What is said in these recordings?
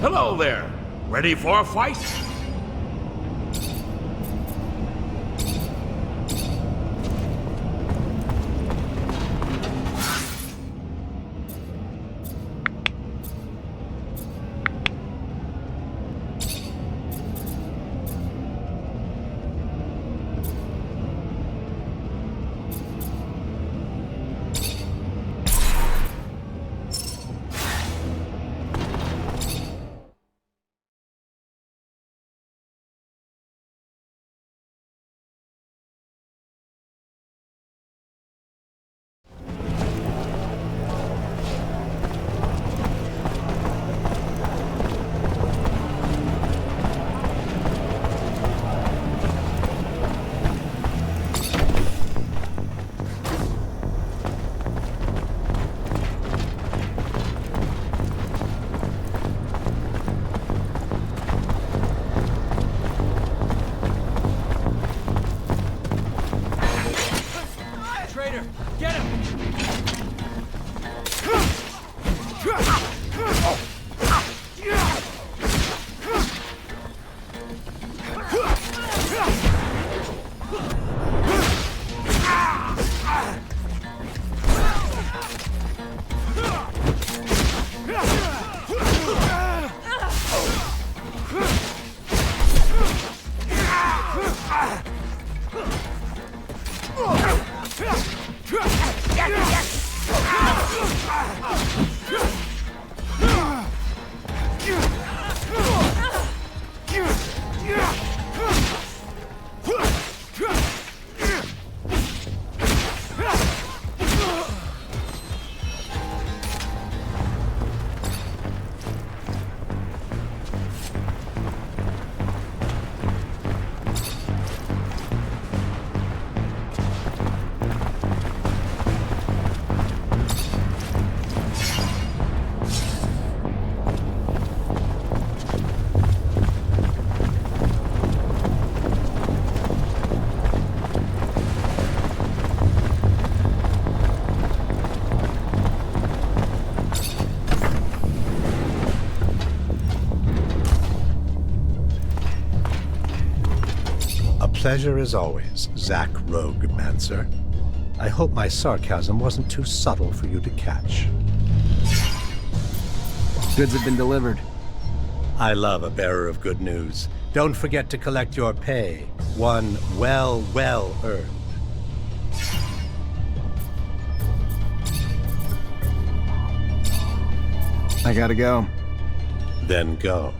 Hello there. Ready for a fight? Pleasure as always, Zach Roguemancer. I hope my sarcasm wasn't too subtle for you to catch. Goods have been delivered. I love a bearer of good news. Don't forget to collect your pay. One well earned. I gotta go. Then go.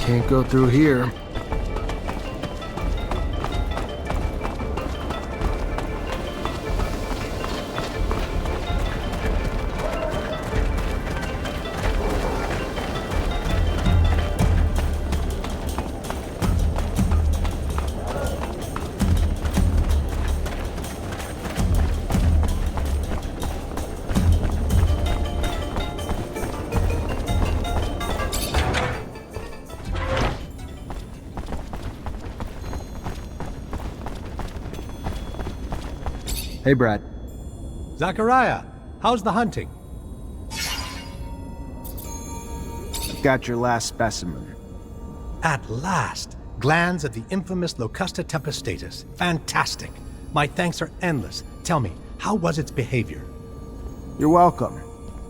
Can't go through here. Hey, Brad. Zachariah, how's the hunting? I've got your last specimen. At last! Glands of the infamous Locusta tempestatus. Fantastic! My thanks are endless. Tell me, how was its behavior? You're welcome.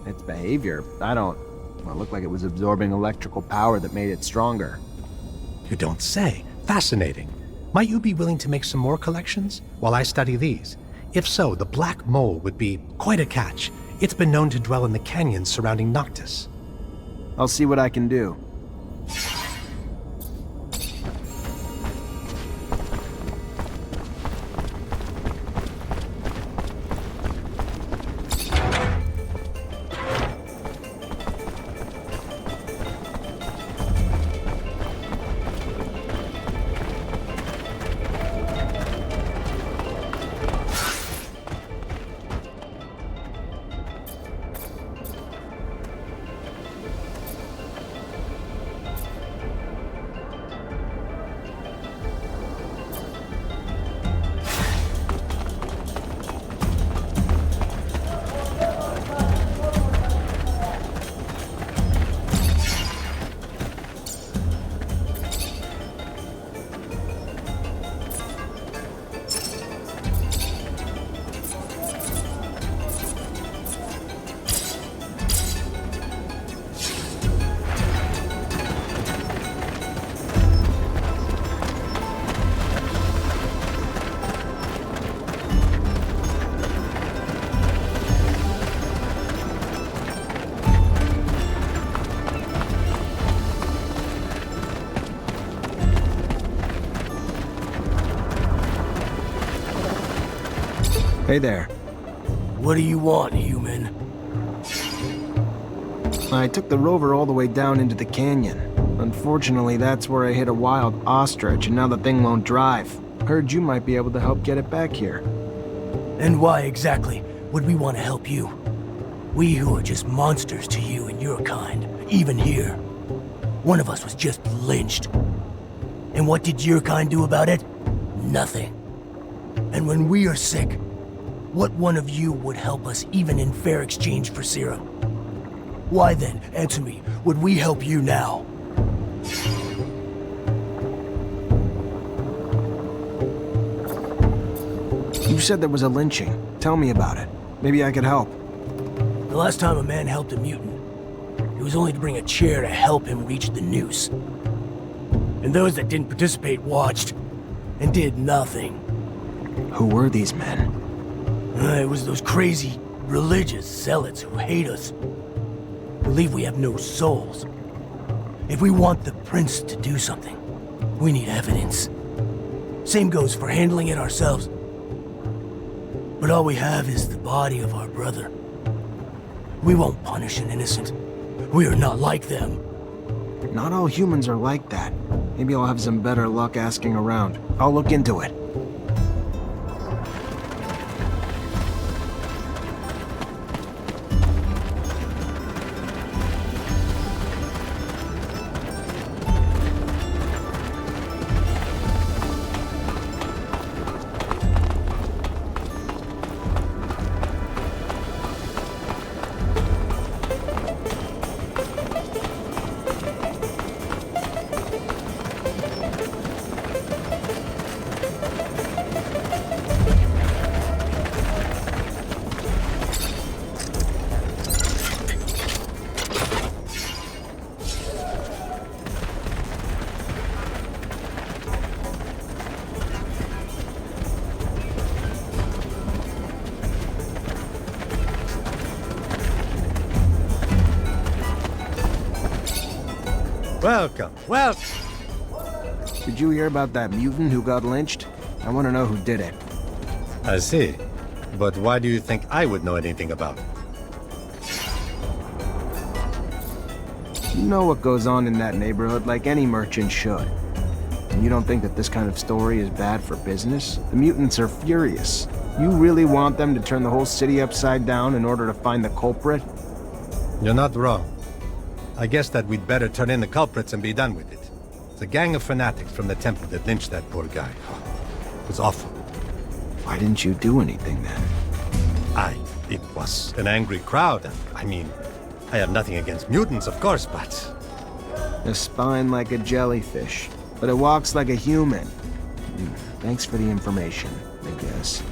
Its behavior, well, it looked like it was absorbing electrical power that made it stronger. You don't say. Fascinating. Might you be willing to make some more collections while I study these? If so, the black mole would be quite a catch. It's been known to dwell in the canyons surrounding Noctis. I'll see what I can do. Hey there. What do you want, human? I took the rover all the way down into the canyon. Unfortunately, that's where I hit a wild ostrich, and now the thing won't drive. Heard you might be able to help get it back here. And why exactly would we want to help you? We who are just monsters to you and your kind, even here. One of us was just lynched. And what did your kind do about it? Nothing. And when we are sick, what one of you would help us even in fair exchange for serum? Why then, answer me, would we help you now? You said there was a lynching. Tell me about it. Maybe I could help. The last time a man helped a mutant, it was only to bring a chair to help him reach the noose. And those that didn't participate watched, and did nothing. Who were these men? It was those crazy, religious zealots who hate us. Believe we have no souls. If we want the prince to do something, we need evidence. Same goes for handling it ourselves. But all we have is the body of our brother. We won't punish an innocent. We are not like them. Not all humans are like that. Maybe I'll have some better luck asking around. I'll look into it. Welcome, welcome. Did you hear about that mutant who got lynched? I want to know who did it. I see. But why do you think I would know anything about it? You know what goes on in that neighborhood like any merchant should. And you don't think that this kind of story is bad for business? The mutants are furious. You really want them to turn the whole city upside down in order to find the culprit? You're not wrong. I guess that we'd better turn in the culprits and be done with it. It's a gang of fanatics from the temple that lynched that poor guy. It was awful. Why didn't you do anything then? It was an angry crowd. I mean, I have nothing against mutants, of course, but... A spine like a jellyfish, but it walks like a human. Thanks for the information, I guess.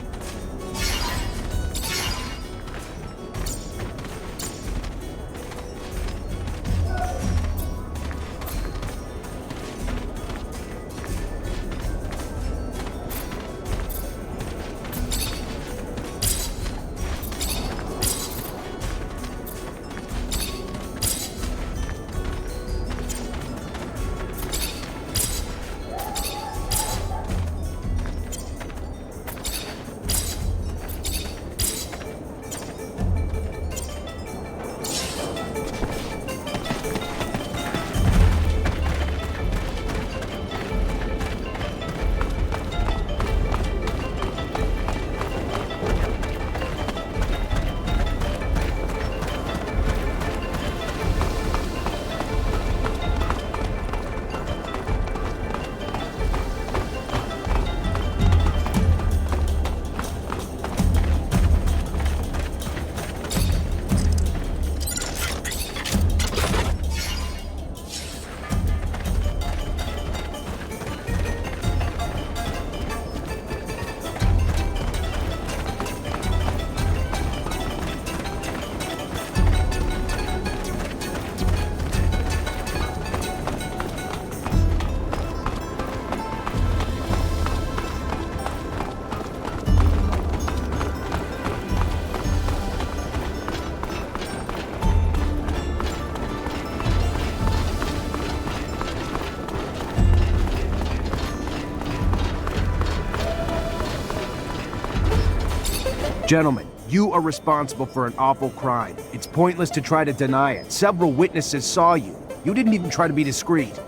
Gentlemen, you are responsible for an awful crime. It's pointless to try to deny it. Several witnesses saw you. You didn't even try to be discreet.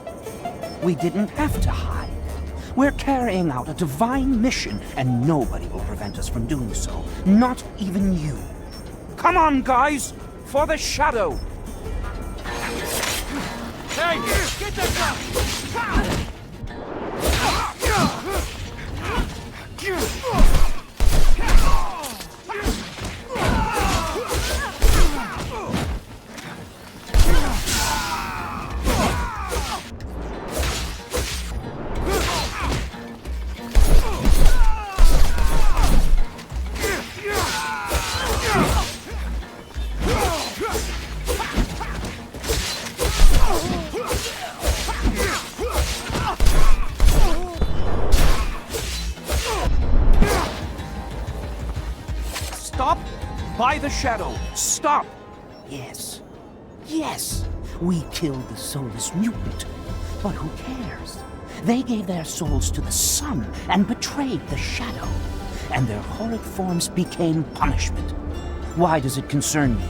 We didn't have to hide. We're carrying out a divine mission, and nobody will prevent us from doing so. Not even you. Come on, guys! For the shadow! Hey, get that guy! Stop! By the shadow! Stop! Yes. Yes! We killed the soulless mutant. But who cares? They gave their souls to the sun and betrayed the shadow. And their horrid forms became punishment. Why does it concern me?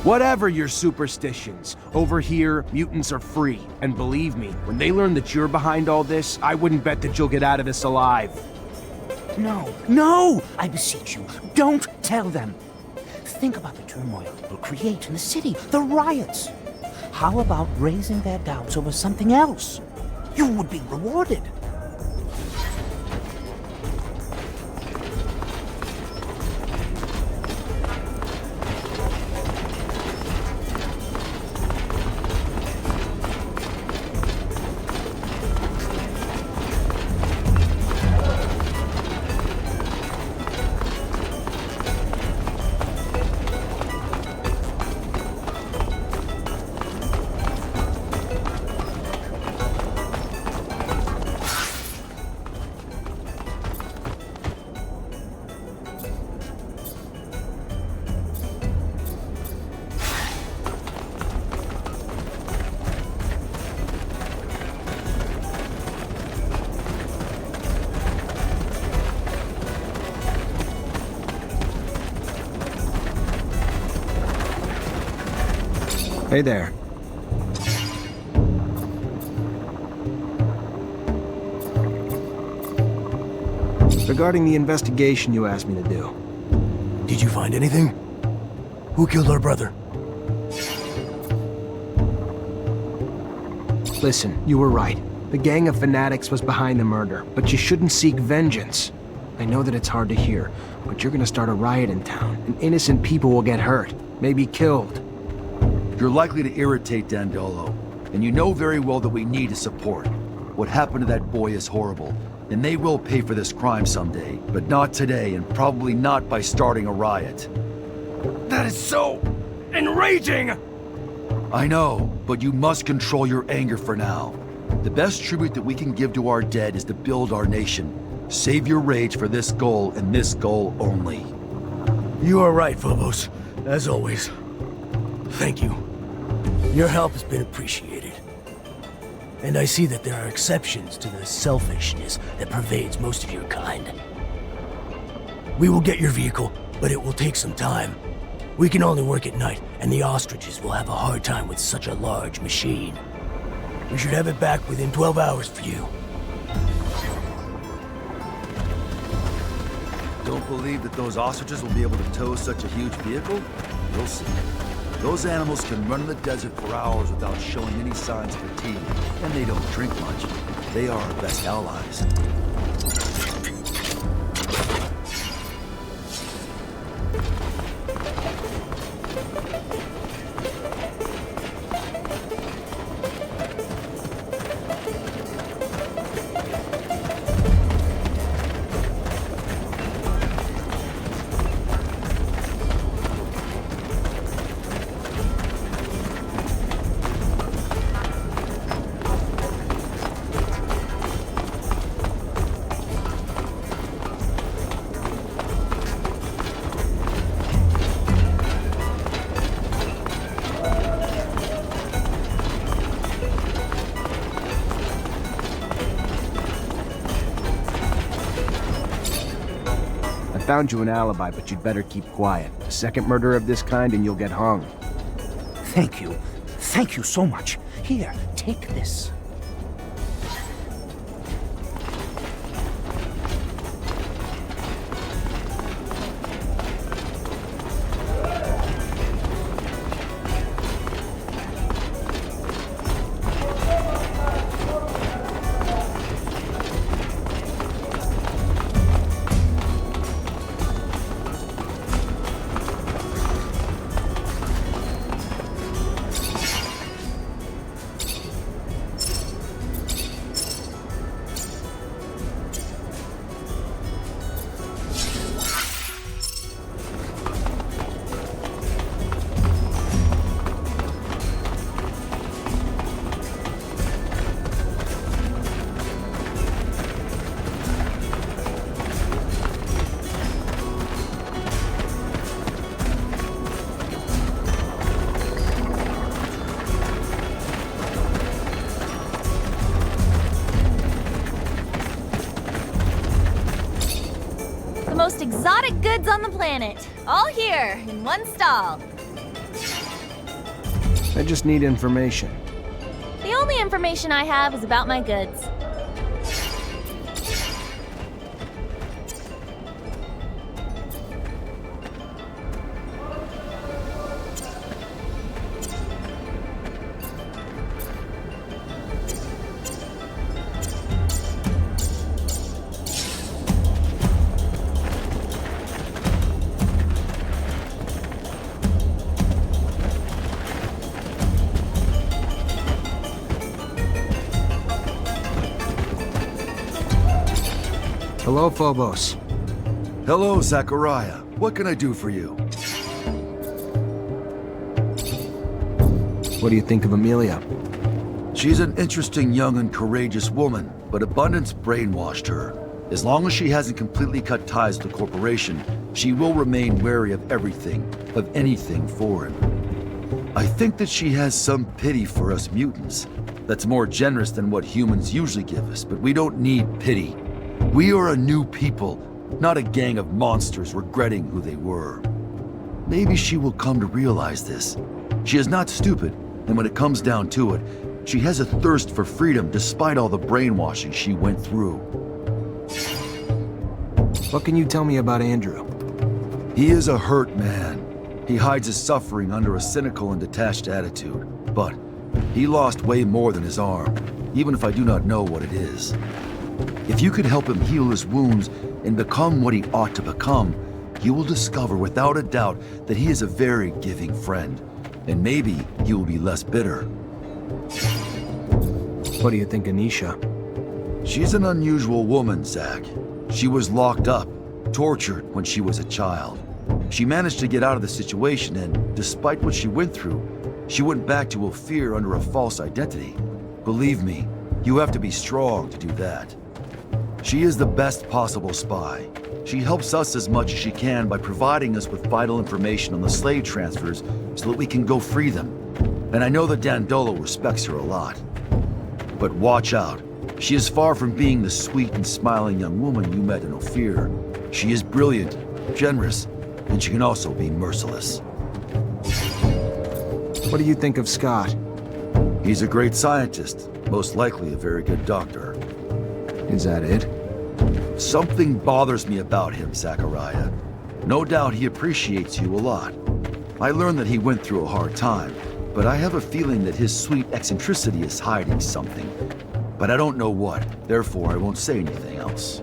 Whatever your superstitions, over here, mutants are free. And believe me, when they learn that you're behind all this, I wouldn't bet that you'll get out of this alive. No, no! I beseech you, don't tell them. Think about the turmoil it will create in the city, the riots. How about raising their doubts over something else? You would be rewarded. Hey there. Regarding the investigation you asked me to do. Did you find anything? Who killed our brother? Listen, you were right. The gang of fanatics was behind the murder, but you shouldn't seek vengeance. I know that it's hard to hear, but you're gonna start a riot in town, and innocent people will get hurt, maybe killed. You're likely to irritate Dandolo, and you know very well that we need his support. What happened to that boy is horrible, and they will pay for this crime someday, but not today, and probably not by starting a riot. That is so enraging! I know, but you must control your anger for now. The best tribute that we can give to our dead is to build our nation. Save your rage for this goal and this goal only. You are right, Phobos. As always. Thank you. Your help has been appreciated. And I see that there are exceptions to the selfishness that pervades most of your kind. We will get your vehicle, but it will take some time. We can only work at night, and the ostriches will have a hard time with such a large machine. We should have it back within 12 hours for you. Don't believe that those ostriches will be able to tow such a huge vehicle? You'll see. Those animals can run in the desert for hours without showing any signs of fatigue, and they don't drink much. They are our best allies. Found you an alibi, but you'd better keep quiet. A second murder of this kind and you'll get hung. Thank you. Thank you so much. Here, take this. Most exotic goods on the planet. All here, in one stall. I just need information. The only information I have is about my goods. Hello, Phobos. Hello, Zachariah. What can I do for you? What do you think of Amelia? She's an interesting young and courageous woman, but abundance brainwashed her. As long as she hasn't completely cut ties with the corporation, she will remain wary of everything, of anything foreign. I think that she has some pity for us mutants. That's more generous than what humans usually give us, but we don't need pity. We are a new people, not a gang of monsters regretting who they were. Maybe she will come to realize this. She is not stupid, And when it comes down to it, she has a thirst for freedom despite all the brainwashing she went through. What can you tell me about Andrew? He is a hurt man. He hides his suffering under a cynical and detached attitude. But he lost way more than his arm, even if I do not know what it is. If you could help him heal his wounds and become what he ought to become, you will discover without a doubt that he is a very giving friend. And maybe he will be less bitter. What do you think, Anisha? She's an unusual woman, Zach. She was locked up, tortured when she was a child. She managed to get out of the situation, and despite what she went through, she went back to Ophir under a false identity. Believe me, you have to be strong to do that. She is the best possible spy. She helps us as much as she can by providing us with vital information on the slave transfers so that we can go free them. And I know that Dandolo respects her a lot. But watch out. She is far from being the sweet and smiling young woman you met in Ophir. She is brilliant, generous, and she can also be merciless. What do you think of Scott? He's a great scientist, most likely a very good doctor. Is that it? Something bothers me about him, Zachariah. No doubt he appreciates you a lot. I learned that he went through a hard time, but I have a feeling that his sweet eccentricity is hiding something. But I don't know what, therefore I won't say anything else.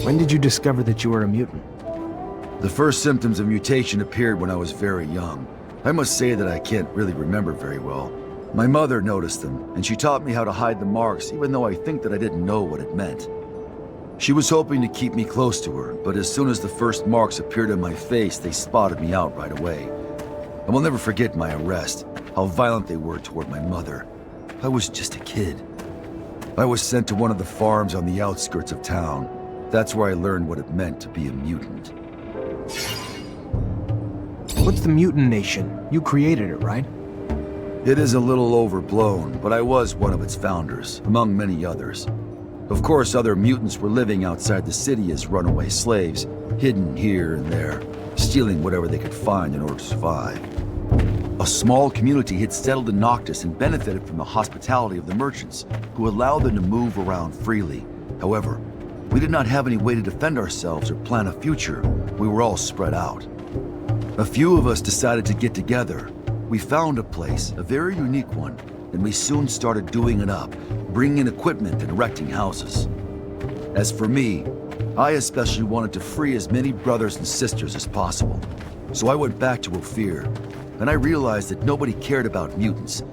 When did you discover that you were a mutant? The first symptoms of mutation appeared when I was very young. I must say that I can't really remember very well. My mother noticed them, and she taught me how to hide the marks, even though I think that I didn't know what it meant. She was hoping to keep me close to her, but as soon as the first marks appeared on my face, they spotted me out right away. I will never forget my arrest, how violent they were toward my mother. I was just a kid. I was sent to one of the farms on the outskirts of town. That's where I learned what it meant to be a mutant. What's the Mutant Nation? You created it, right? It is a little overblown, but I was one of its founders, among many others. Of course, other mutants were living outside the city as runaway slaves, hidden here and there, stealing whatever they could find in order to survive. A small community had settled in Noctis and benefited from the hospitality of the merchants, who allowed them to move around freely. However, we did not have any way to defend ourselves or plan a future. We were all spread out. A few of us decided to get together. We found a place, a very unique one, and we soon started doing it up, bringing in equipment and erecting houses. As for me, I especially wanted to free as many brothers and sisters as possible. So I went back to Ophir, and I realized that nobody cared about mutants,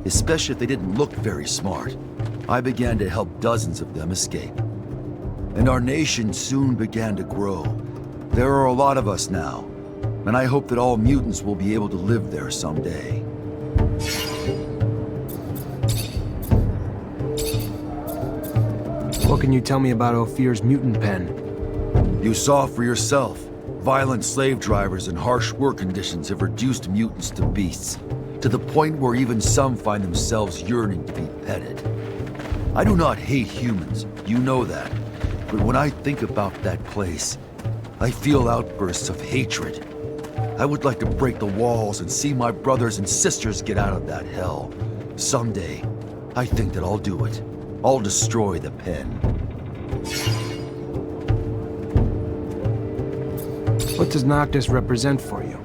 especially if they didn't look very smart. I began to help dozens of them escape. And our nation soon began to grow. There are a lot of us now, and I hope that all mutants will be able to live there someday. What can you tell me about Ophir's mutant pen? You saw for yourself. Violent slave drivers and harsh work conditions have reduced mutants to beasts, to the point where even some find themselves yearning to be petted. I do not hate humans, you know that. But when I think about that place, I feel outbursts of hatred. I would like to break the walls and see my brothers and sisters get out of that hell. Someday, I think that I'll do it. I'll destroy the pen. What does Noctis represent for you?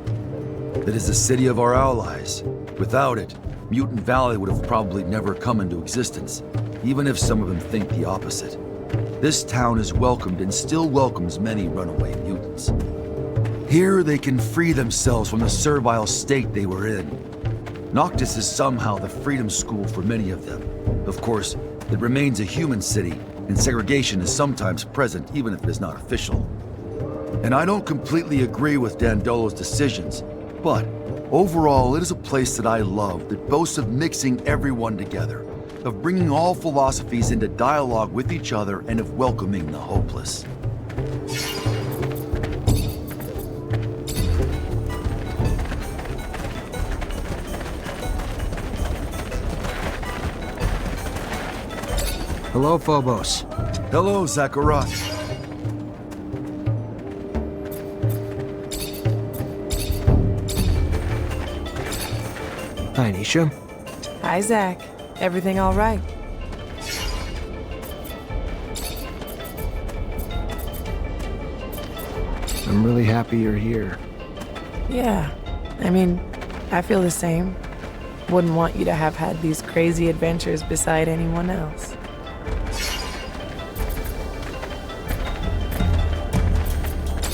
It is the city of our allies. Without it, Mutant Valley would have probably never come into existence, even if some of them think the opposite. This town is welcomed and still welcomes many runaway mutants. Here they can free themselves from the servile state they were in. Noctis is somehow the freedom school for many of them. Of course, it remains a human city, and segregation is sometimes present even if it is not official. And I don't completely agree with Dandolo's decisions, but overall it is a place that I love that boasts of mixing everyone together, of bringing all philosophies into dialogue with each other, and of welcoming the hopeless. Hello, Phobos. Hello, Zachariah. Hi, Nisha. Hi, Zach. Everything all right? I'm really happy you're here. Yeah. I mean, I feel the same. Wouldn't want you to have had these crazy adventures beside anyone else.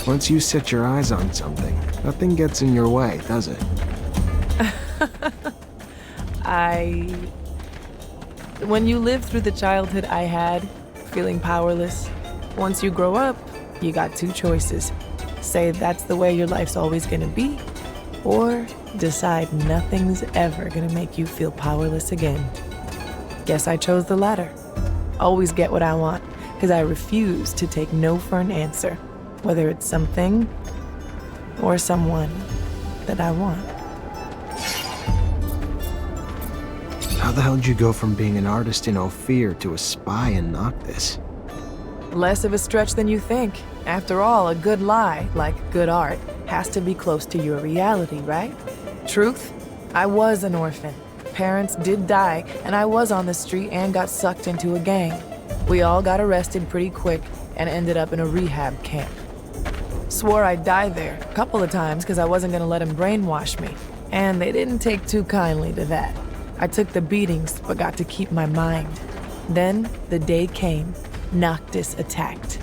Once you set your eyes on something, nothing gets in your way, does it? When you live through the childhood I had, feeling powerless, once you grow up, you got two choices. Say that's the way your life's always gonna be, or decide nothing's ever gonna make you feel powerless again. Guess I chose the latter. Always get what I want, because I refuse to take no for an answer, whether it's something or someone that I want. How the hell did you go from being an artist in Ophir to a spy in Noctis? Less of a stretch than you think. After all, a good lie, like good art, has to be close to your reality, right? Truth? I was an orphan. Parents did die, and I was on the street and got sucked into a gang. We all got arrested pretty quick and ended up in a rehab camp. Swore I'd die there a couple of times because I wasn't gonna let him brainwash me, and they didn't take too kindly to that. I took the beatings, but got to keep my mind. Then the day came. Noctis attacked.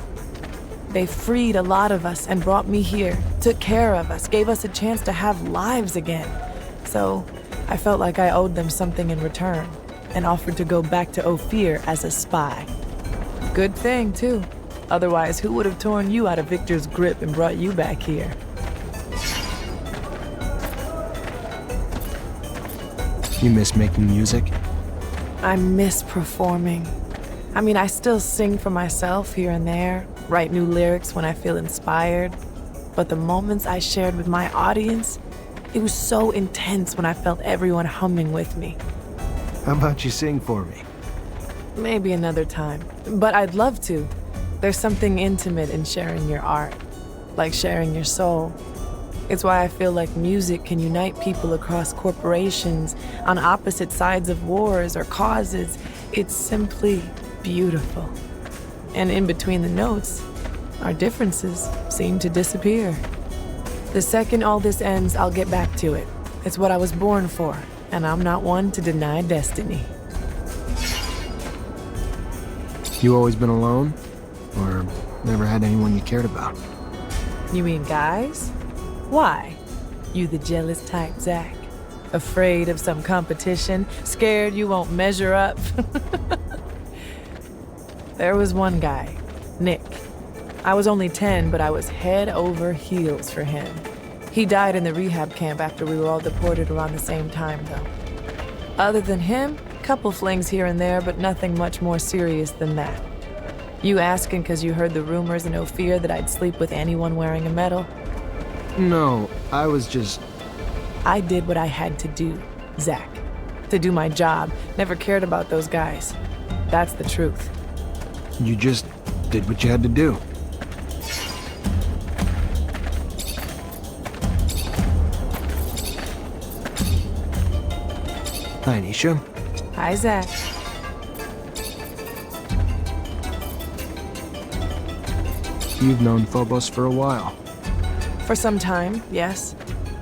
They freed a lot of us and brought me here, took care of us, gave us a chance to have lives again. So I felt like I owed them something in return, and offered to go back to Ophir as a spy. Good thing, too. Otherwise, who would have torn you out of Victor's grip and brought you back here? You miss making music? I miss performing. I mean, I still sing for myself here and there, write new lyrics when I feel inspired. But the moments I shared with my audience, it was so intense when I felt everyone humming with me. How about you sing for me? Maybe another time, but I'd love to. There's something intimate in sharing your art, like sharing your soul. It's why I feel like music can unite people across corporations, on opposite sides of wars or causes. It's simply beautiful. And in between the notes, our differences seem to disappear. The second all this ends, I'll get back to it. It's what I was born for, and I'm not one to deny destiny. You always been alone? Or never had anyone you cared about? You mean guys? Why? You the jealous type, Zach? Afraid of some competition? Scared you won't measure up? There was one guy, Nick. I was only 10, but I was head over heels for him. He died in the rehab camp after we were all deported around the same time, though. Other than him, couple flings here and there, but nothing much more serious than that. You asking because you heard the rumors in Ophir that I'd sleep with anyone wearing a medal? No, I was just... I did what I had to do, Zach. To do my job. Never cared about those guys. That's the truth. You just did what you had to do. Hi, Nisha. Hi, Zach. You've known Phobos for a while. For some time, yes.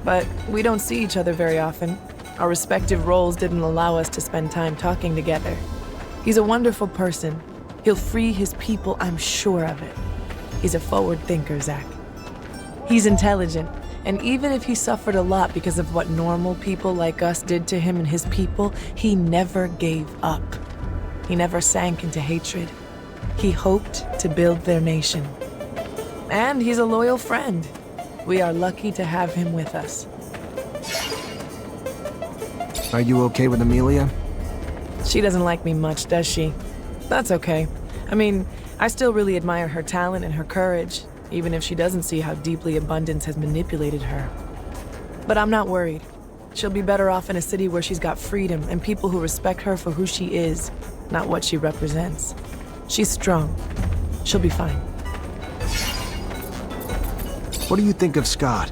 But we don't see each other very often. Our respective roles didn't allow us to spend time talking together. He's a wonderful person. He'll free his people, I'm sure of it. He's a forward thinker, Zach. He's intelligent, and even if he suffered a lot because of what normal people like us did to him and his people, he never gave up. He never sank into hatred. He hoped to build their nation. And he's a loyal friend. We are lucky to have him with us. Are you okay with Amelia? She doesn't like me much, does she? That's okay. I mean, I still really admire her talent and her courage, even if she doesn't see how deeply abundance has manipulated her. But I'm not worried. She'll be better off in a city where she's got freedom and people who respect her for who she is, not what she represents. She's strong. She'll be fine. What do you think of Scott?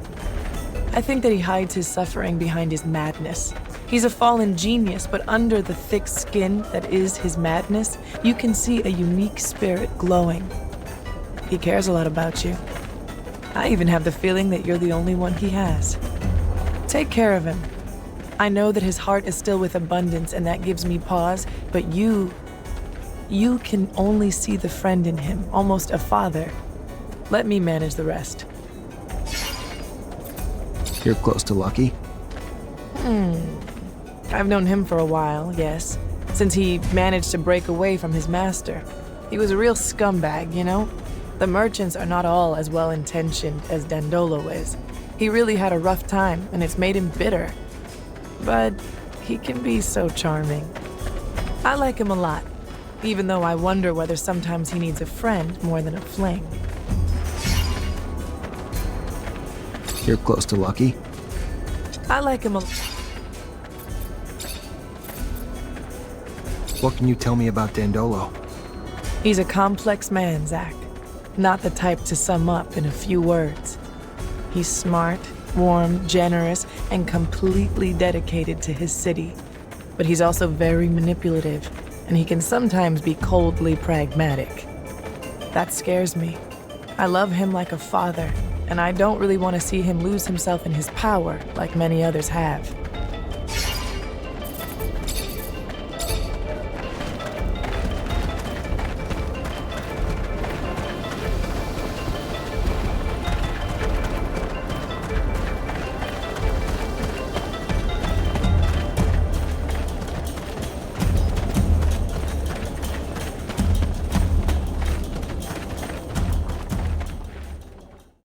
I think that he hides his suffering behind his madness. He's a fallen genius, but under the thick skin that is his madness, you can see a unique spirit glowing. He cares a lot about you. I even have the feeling that you're the only one he has. Take care of him. I know that his heart is still with abundance, and that gives me pause, but you can only see the friend in him, almost a father. Let me manage the rest. You're close to Lucky? I've known him for a while, yes, since he managed to break away from his master. He was a real scumbag, you know? The merchants are not all as well-intentioned as Dandolo is. He really had a rough time, and it's made him bitter. But he can be so charming. I like him a lot, even though I wonder whether sometimes he needs a friend more than a fling. You're close to Lucky? I like him a... What can you tell me about Dandolo? He's a complex man, Zach. Not the type to sum up in a few words. He's smart, warm, generous, and completely dedicated to his city. But he's also very manipulative, and he can sometimes be coldly pragmatic. That scares me. I love him like a father, and I don't really want to see him lose himself in his power like many others have.